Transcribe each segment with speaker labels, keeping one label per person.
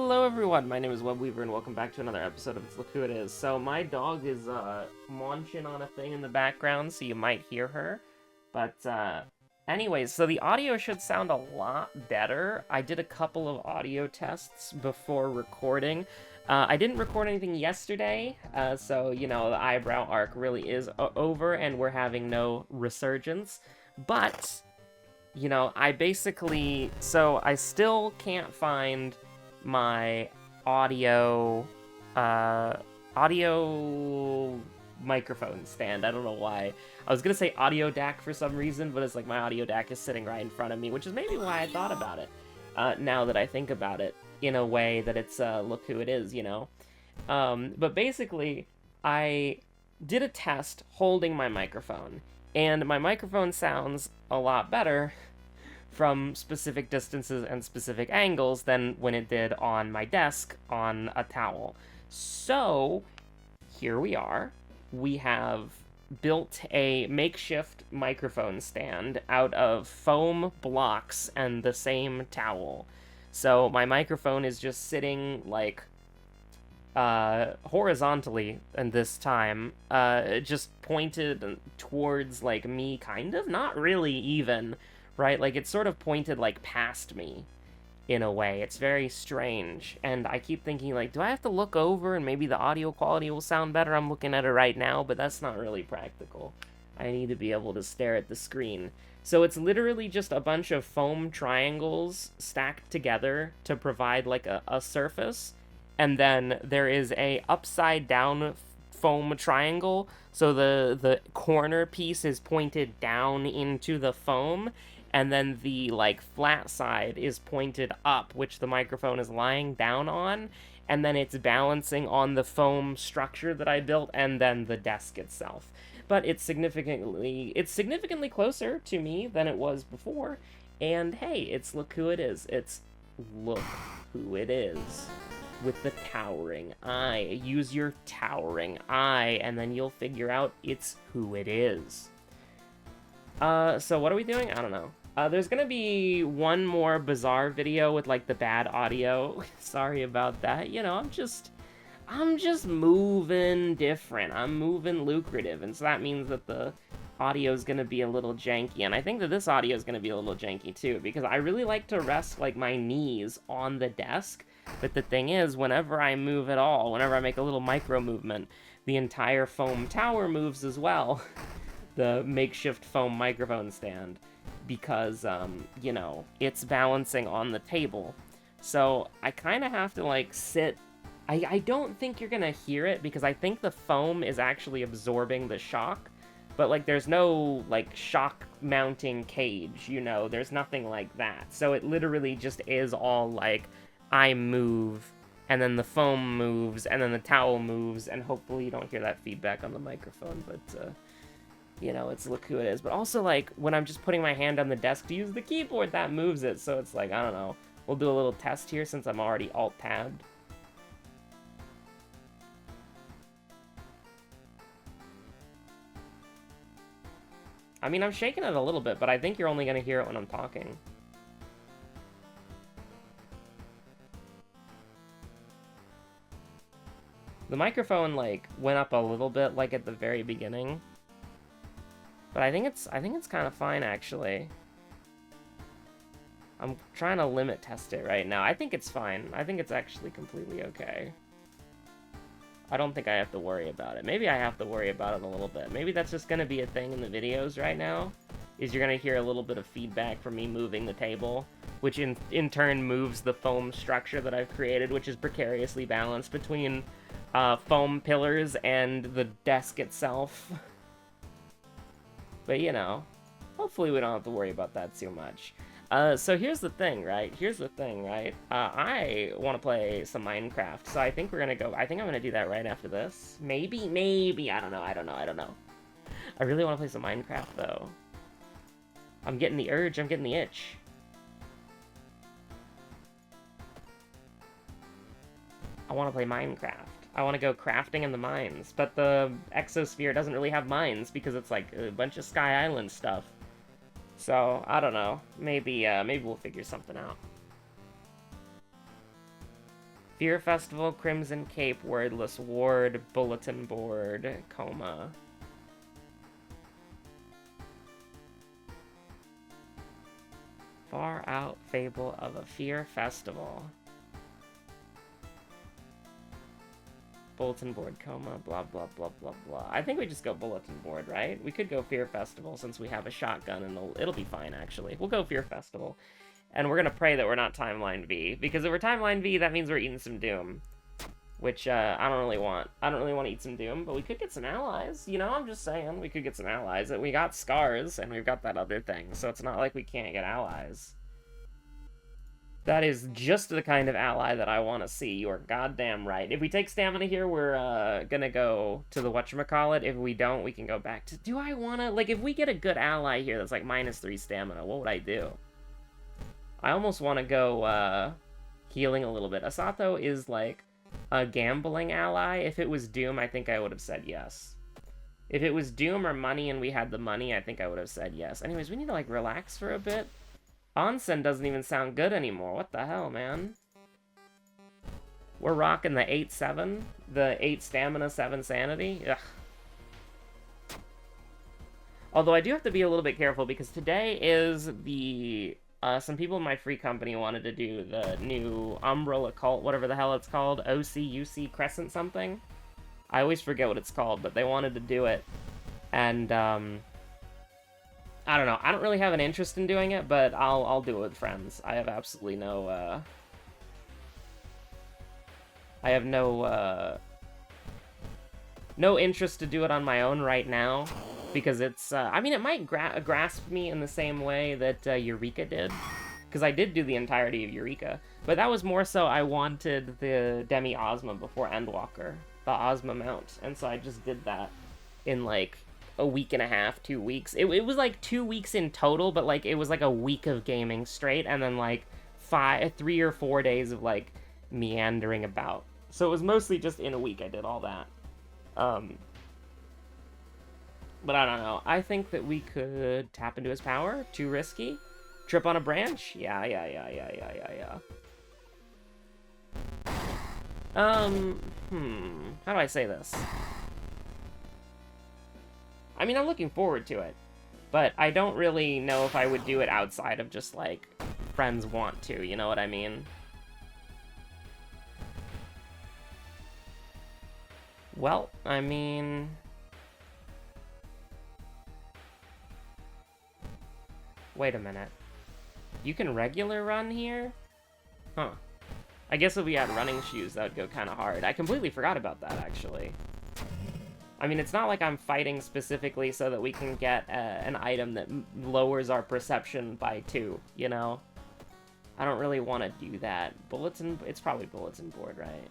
Speaker 1: Hello everyone, my name is Webweaver and welcome back to another episode of It's Look Who It Is. So my dog is munching on a thing in the background, so you might hear her. But anyways, so the audio should sound a lot better. I did a couple of audio tests before recording. I didn't record anything yesterday, so you know, the eyebrow arc really is over and we're having no resurgence. But you know, I still can't find my audio microphone stand. I don't know why. I was gonna say audio DAC for some reason, but it's like my audio DAC is sitting right in front of me, which is maybe why I thought about it, now that I think about it, in a way that it's, look who it is, you know? But basically, I did a test holding my microphone, and my microphone sounds a lot better from specific distances and specific angles than when it did on my desk on a towel. So, here we are. We have built a makeshift microphone stand out of foam blocks and the same towel. So my microphone is just sitting, like, horizontally, and this time, just pointed towards, like, me, kind of? Not really, even. Right? Like, it's sort of pointed, like, past me, in a way. It's very strange, and I keep thinking, like, do I have to look over and maybe the audio quality will sound better? I'm looking at it right now, but that's not really practical. I need to be able to stare at the screen. So it's literally just a bunch of foam triangles stacked together to provide, like, a surface, and then there is a upside-down foam triangle, so the corner piece is pointed down into the foam, and then the, like, flat side is pointed up, which the microphone is lying down on, and then it's balancing on the foam structure that I built, and then the desk itself. But it's significantly closer to me than it was before, and hey, it's look who it is. It's look who it is. With the towering eye. Use your towering eye, and then you'll figure out it's who it is. So what are we doing? I don't know. There's gonna be one more bizarre video with, like, the bad audio. Sorry about that. You know, I'm just moving different. I'm moving lucrative, and so that means that the audio is gonna be a little janky, and I think that this audio is gonna be a little janky too, because I really like to rest, like, my knees on the desk, but the thing is, whenever I move at all, whenever I make a little micro movement, the entire foam tower moves as well. The makeshift foam microphone stand, because, you know, it's balancing on the table. So I kind of have to, like, sit. I don't think you're gonna hear it, because I think the foam is actually absorbing the shock, but, like, there's no, like, shock mounting cage, you know, there's nothing like that. So it literally just is all, like, I move, and then the foam moves, and then the towel moves, and hopefully you don't hear that feedback on the microphone, but, you know, it's look who it is. But also, like, when I'm just putting my hand on the desk to use the keyboard, that moves it, so it's like, I don't know. We'll do a little test here since I'm already alt-tabbed. I mean, I'm shaking it a little bit, but I think you're only gonna hear it when I'm talking. The microphone, like, went up a little bit, like, at the very beginning. But I think it's kind of fine, actually. I'm trying to limit test it right now. I think it's fine. I think it's actually completely okay. I don't think I have to worry about it. Maybe I have to worry about it a little bit. Maybe that's just going to be a thing in the videos right now, is you're going to hear a little bit of feedback from me moving the table, which in turn moves the foam structure that I've created, which is precariously balanced between foam pillars and the desk itself. But, you know, hopefully we don't have to worry about that too much. So here's the thing, right? I want to play some Minecraft, so I think I'm gonna do that right after this. Maybe, I don't know. I really want to play some Minecraft, though. I'm getting the urge, I'm getting the itch. I want to play Minecraft. I want to go crafting in the mines, but the exosphere doesn't really have mines because it's like a bunch of Sky Island stuff. So, I don't know. Maybe we'll figure something out. Fear Festival, Crimson Cape, Wordless Ward, Bulletin Board, Coma. Far Out Fable of a Fear Festival. Bulletin Board, Coma, blah, blah, blah, blah, blah. I think we just go Bulletin Board, right? We could go Fear Festival since we have a shotgun, and it'll be fine, actually. We'll go Fear Festival. And we're gonna pray that we're not Timeline V, because if we're Timeline V, that means we're eating some Doom. Which, I don't really want. I don't really want to eat some Doom, but we could get some allies. You know, I'm just saying, we could get some allies. We got Scars, and we've got that other thing, so it's not like we can't get allies. That is just the kind of ally that I want to see. You are goddamn right. If we take stamina here, we're gonna go to the whatchamacallit. If we don't, we can go back to... Do I want to... Like, if we get a good ally here that's like -3 stamina, what would I do? I almost want to go healing a little bit. Asato is like a gambling ally. If it was Doom, I think I would have said yes. If it was Doom or money and we had the money, I think I would have said yes. Anyways, we need to like relax for a bit. Onsen doesn't even sound good anymore. What the hell, man? We're rocking the 8-7, the 8 stamina, 7 sanity. Ugh. Although I do have to be a little bit careful because today is the... some people in my free company wanted to do the new Umbrella Cult, whatever the hell it's called, OCUC Crescent something. I always forget what it's called, but they wanted to do it. And, I don't know. I don't really have an interest in doing it, but I'll do it with friends. I have absolutely no, I have no interest to do it on my own right now. Because it's, I mean, it might grasp me in the same way that Eureka did. Because I did do the entirety of Eureka. But that was more so I wanted the Demi-Ozma before Endwalker. The Ozma mount. And so I just did that in, like, a week and a half, 2 weeks. It was, like, 2 weeks in total, but, like, it was, like, a week of gaming straight. And then, like, 3 or 4 days of, like, meandering about. So it was mostly just in a week I did all that. But I don't know. I think that we could tap into his power. Too risky. Trip on a branch? Yeah. How do I say this? I mean, I'm looking forward to it. But I don't really know if I would do it outside of just, like, friends want to. You know what I mean? Well, I mean... Wait a minute. You can regular run here? Huh. I guess if we had running shoes, that would go kind of hard. I completely forgot about that, actually. I mean, it's not like I'm fighting specifically so that we can get an item that lowers our perception by 2, you know? I don't really want to do that. Bulletin... It's probably Bulletin Board, right?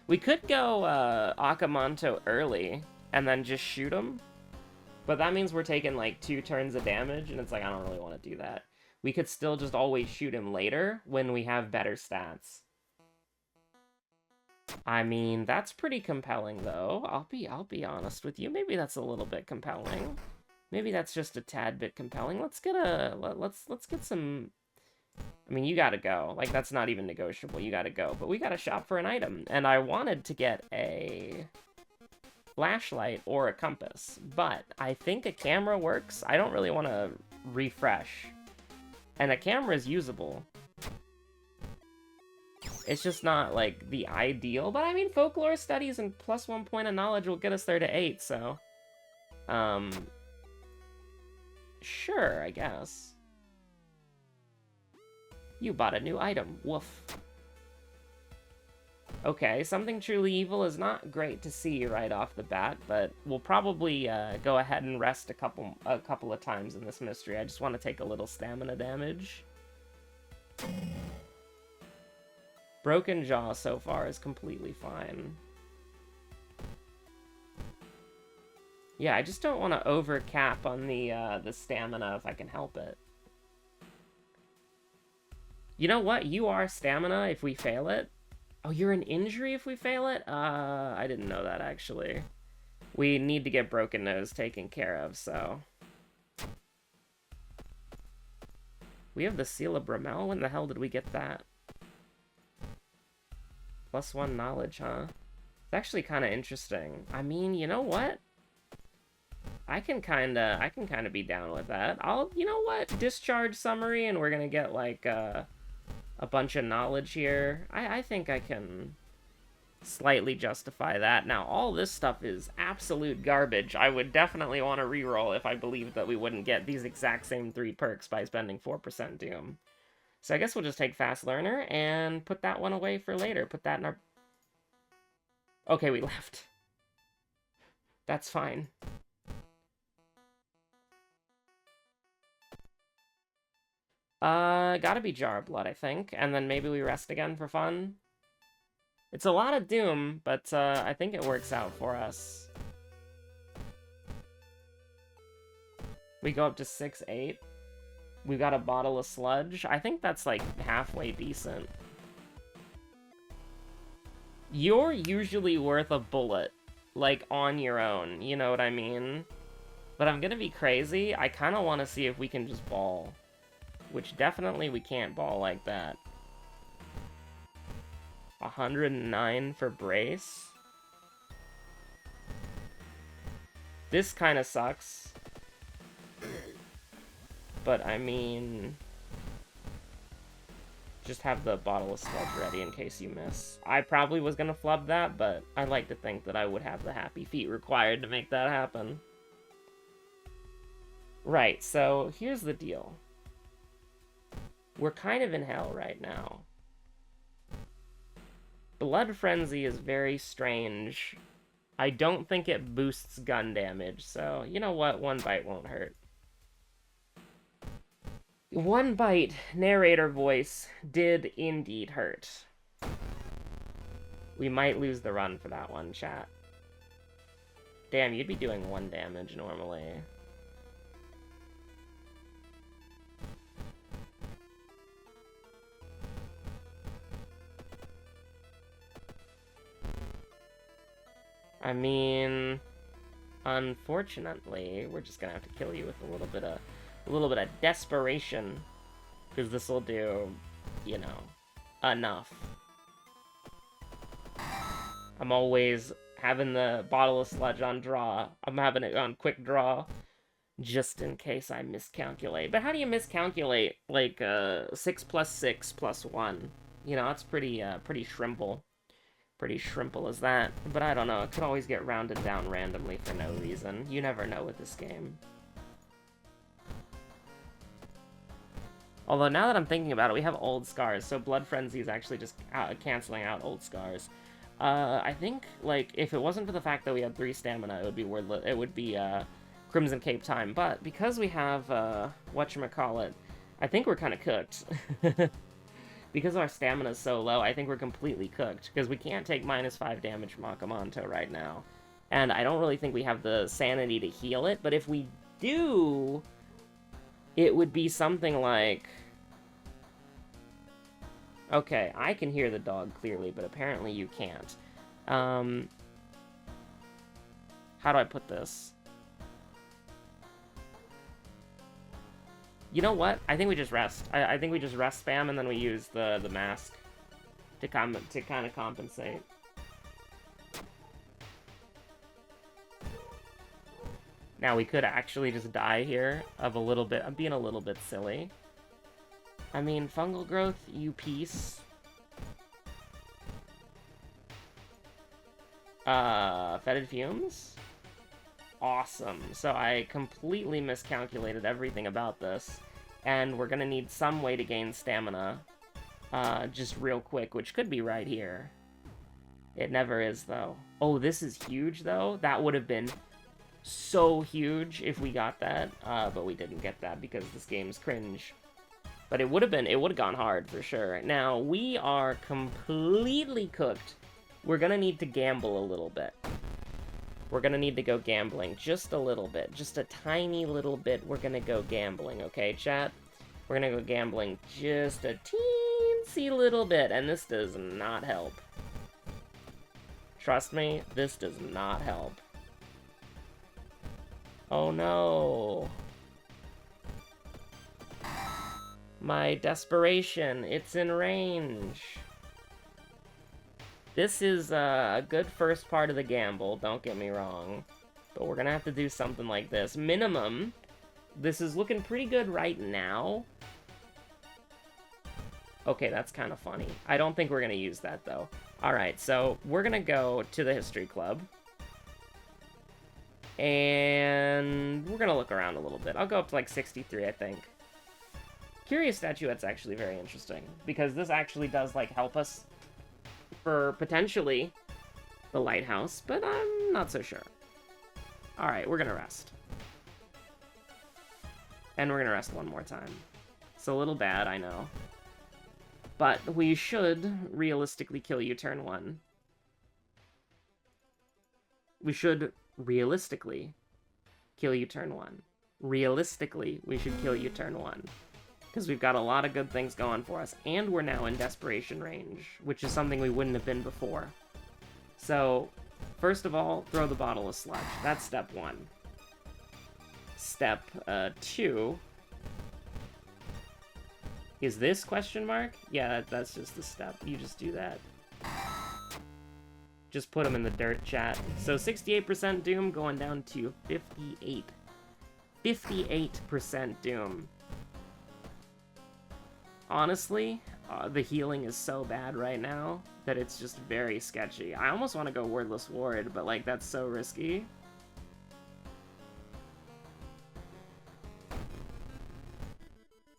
Speaker 1: We could go Akamanto early and then just shoot him. But that means we're taking, like, 2 turns of damage, and it's like, I don't really want to do that. We could still just always shoot him later when we have better stats. I mean, that's pretty compelling, though. I'll be honest with you. Maybe that's a little bit compelling. Maybe that's just a tad bit compelling. Let's get some... I mean, you gotta go. Like, that's not even negotiable. You gotta go. But we gotta shop for an item. And I wanted to get a... flashlight or a compass, but I think a camera works. I don't really want to refresh, and a camera is usable. It's just not like the ideal, but I mean, folklore studies and +1 point of knowledge will get us there to 8, so sure, I guess. You bought a new item. Woof. Okay, something truly evil is not great to see right off the bat, but we'll probably go ahead and rest a couple of times in this mystery. I just want to take a little stamina damage. Broken Jaw so far is completely fine. Yeah, I just don't want to overcap on the stamina if I can help it. You know what? You are stamina if we fail it. Oh, you're an injury if we fail it? I didn't know that, actually. We need to get Broken Nose taken care of, so... We have the Seal of Bramel? When the hell did we get that? +1 knowledge, huh? It's actually kind of interesting. I mean, you know what? I can kind of be down with that. You know what? Discharge summary, and we're gonna get, like, a bunch of knowledge here. I think I can slightly justify that. Now, all this stuff is absolute garbage. I would definitely want to reroll if I believed that we wouldn't get these exact same 3 perks by spending 4% Doom. So I guess we'll just take Fast Learner and put that one away for later. Put that in our... Okay, we left. That's fine. Gotta be Jar of Blood, I think. And then maybe we rest again for fun. It's a lot of Doom, but I think it works out for us. We go up to 6-8. We got a bottle of sludge. I think that's, like, halfway decent. You're usually worth a bullet, like, on your own, you know what I mean? But I'm gonna be crazy. I kind of want to see if we can just ball. Which definitely we can't ball like that. 109 for brace. This kind of sucks. But, I mean... just have the bottle of sludge ready in case you miss. I probably was gonna flub that, but I like to think that I would have the happy feet required to make that happen. Right, so here's the deal. We're kind of in hell right now. Blood Frenzy is very strange. I don't think it boosts gun damage, so you know what? 1 bite won't hurt. 1 bite, narrator voice, did indeed hurt. We might lose the run for that one, chat. Damn, you'd be doing 1 damage normally. I mean, unfortunately, we're just gonna have to kill you with a little bit of desperation, because this will do, you know, enough. I'm always having the bottle of sludge on draw. I'm having it on quick draw, just in case I miscalculate. But how do you miscalculate, like, 6 + 6 + 1? You know, that's pretty shrimple. Pretty shrimple as that. But I don't know, it could always get rounded down randomly for no reason. You never know with this game. Although now that I'm thinking about it, we have old scars, so Blood Frenzy is actually just canceling out old scars. I think, like, if it wasn't for the fact that we had 3 stamina, it would be Crimson Cape time. But because we have, whatchamacallit, I think we're kind of cooked. Because our stamina is so low, I think we're completely cooked. Because we can't take -5 damage from Akamanto right now. And I don't really think we have the sanity to heal it, but if we do, it would be something like... Okay, I can hear the dog clearly, but apparently you can't. How do I put this? You know what? I think we just rest. I think we just rest spam and then we use the mask to kind of compensate. Now we could actually just die here of a little bit. I'm being a little bit silly. I mean, fungal growth, you piece. Fetid fumes? Awesome. So I completely miscalculated everything about this. And we're gonna need some way to gain stamina. Just real quick, which could be right here. It never is, though. Oh, this is huge, though. That would have been so huge if we got that. But we didn't get that because this game's cringe. But it would have gone hard for sure. Now, we are completely cooked. We're gonna need to gamble a little bit. We're gonna need to go gambling just a little bit. Just a tiny little bit. We're gonna go gambling, okay, chat? We're gonna go gambling just a teensy little bit, and this does not help. Trust me, this does not help. Oh no. My desperation, it's in range. This is a good first part of the gamble, don't get me wrong. But we're gonna have to do something like this. Minimum, this is looking pretty good right now. Okay, that's kind of funny. I don't think we're gonna use that, though. Alright, so we're gonna go to the History Club. And we're gonna look around a little bit. I'll go up to like 63, I think. Curious Statuette's actually very interesting, because this actually does, like, help us for, potentially, the lighthouse, but I'm not so sure. Alright, we're gonna rest. And we're gonna rest one more time. It's a little bad, I know. But we should realistically kill you turn 1. We should realistically kill you turn 1. Realistically, we should kill you turn 1. Because we've got a lot of good things going for us. And we're now in desperation range, which is something we wouldn't have been before. So, first of all, throw the bottle of sludge. That's step 1. Step 2... Is this question mark? Yeah, that's just the step. You just do that. Just put them in the dirt, chat. So 68% Doom going down to 58. 58% Doom. Honestly, the healing is so bad right now that it's just very sketchy. I almost want to go Wordless Ward, but like that's so risky.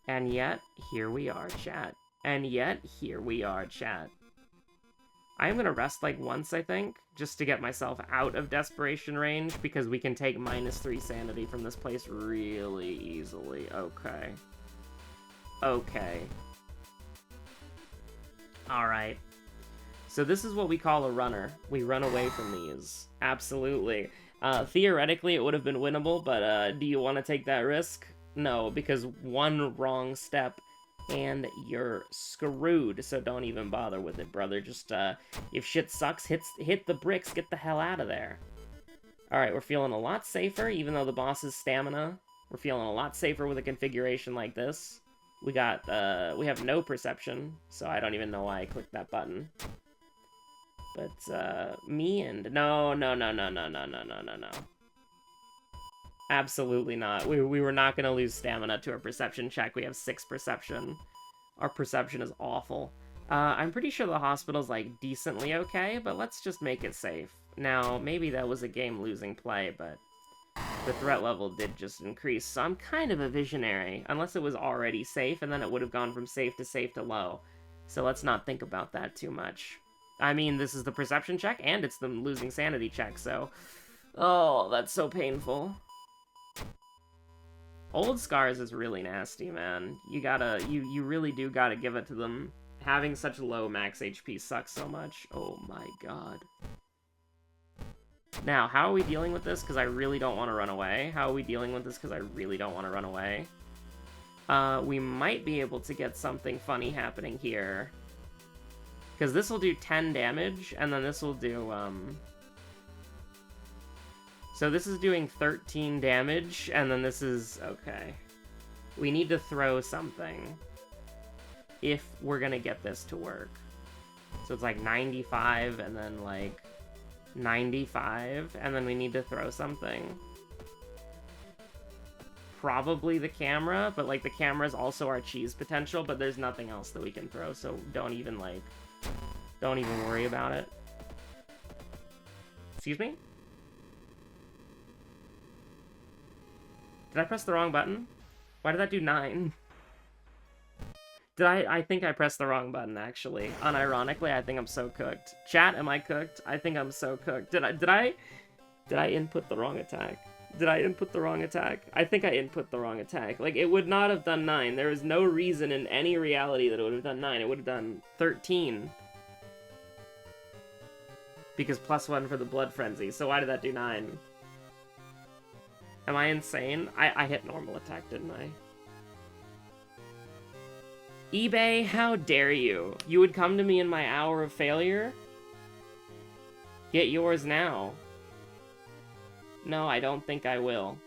Speaker 1: And yet, here we are, chat. And yet, here we are, chat. I'm gonna rest like once, I think, just to get myself out of desperation range, because we can take -3 sanity from this place really easily. Okay. Okay. Alright. So this is what we call a runner. We run away from these. Absolutely. Theoretically, it would have been winnable, but do you want to take that risk? No, because one wrong step and you're screwed, so don't even bother with it, brother. Just, if shit sucks, hit the bricks, get the hell out of there. Alright, we're feeling a lot safer, even though the boss is stamina. We're feeling a lot safer with a configuration like this. We have no perception, so I don't even know why I clicked that button. But, no. Absolutely not. We were not going to lose stamina to a perception check. We have 6 perception. Our perception is awful. I'm pretty sure the hospital's, like, decently okay, but let's just make it safe. Now, maybe that was a game-losing play, but the threat level did just increase, so I'm kind of a visionary. Unless it was already safe, and then it would have gone from safe to low. So let's not think about that too much. I mean, this is the perception check, and it's the losing sanity check, so... Oh, that's so painful. Old Scars is really nasty, man. You really do gotta give it to them. Having such low max HP sucks so much. Oh my god. Now, how are we dealing with this? Because I really don't want to run away. How are we dealing with this? Because I really don't want to run away. We might be able to get something funny happening here. Because this will do 10 damage, and then this will do, So this is doing 13 damage, and then this is... Okay. We need to throw something if we're gonna get this to work. So it's like 95, and then like 95, and then we need to throw something. Probably the camera, but like the camera is also our cheese potential, but there's nothing else that we can throw, so don't even worry about it. Excuse me? Did I press the wrong button? Why did that do 9? I think I pressed the wrong button, actually. Unironically, I think I'm so cooked. Chat, am I cooked? I think I'm so cooked. Did I input the wrong attack? Did I input the wrong attack? I think I input the wrong attack. Like, it would not have done 9. There is no reason in any reality that it would have done 9. It would have done 13. Because +1 for the Blood Frenzy. So why did that do 9? Am I insane? I hit normal attack, didn't I? eBay, how dare you? You would come to me in my hour of failure? Get yours now. No, I don't think I will.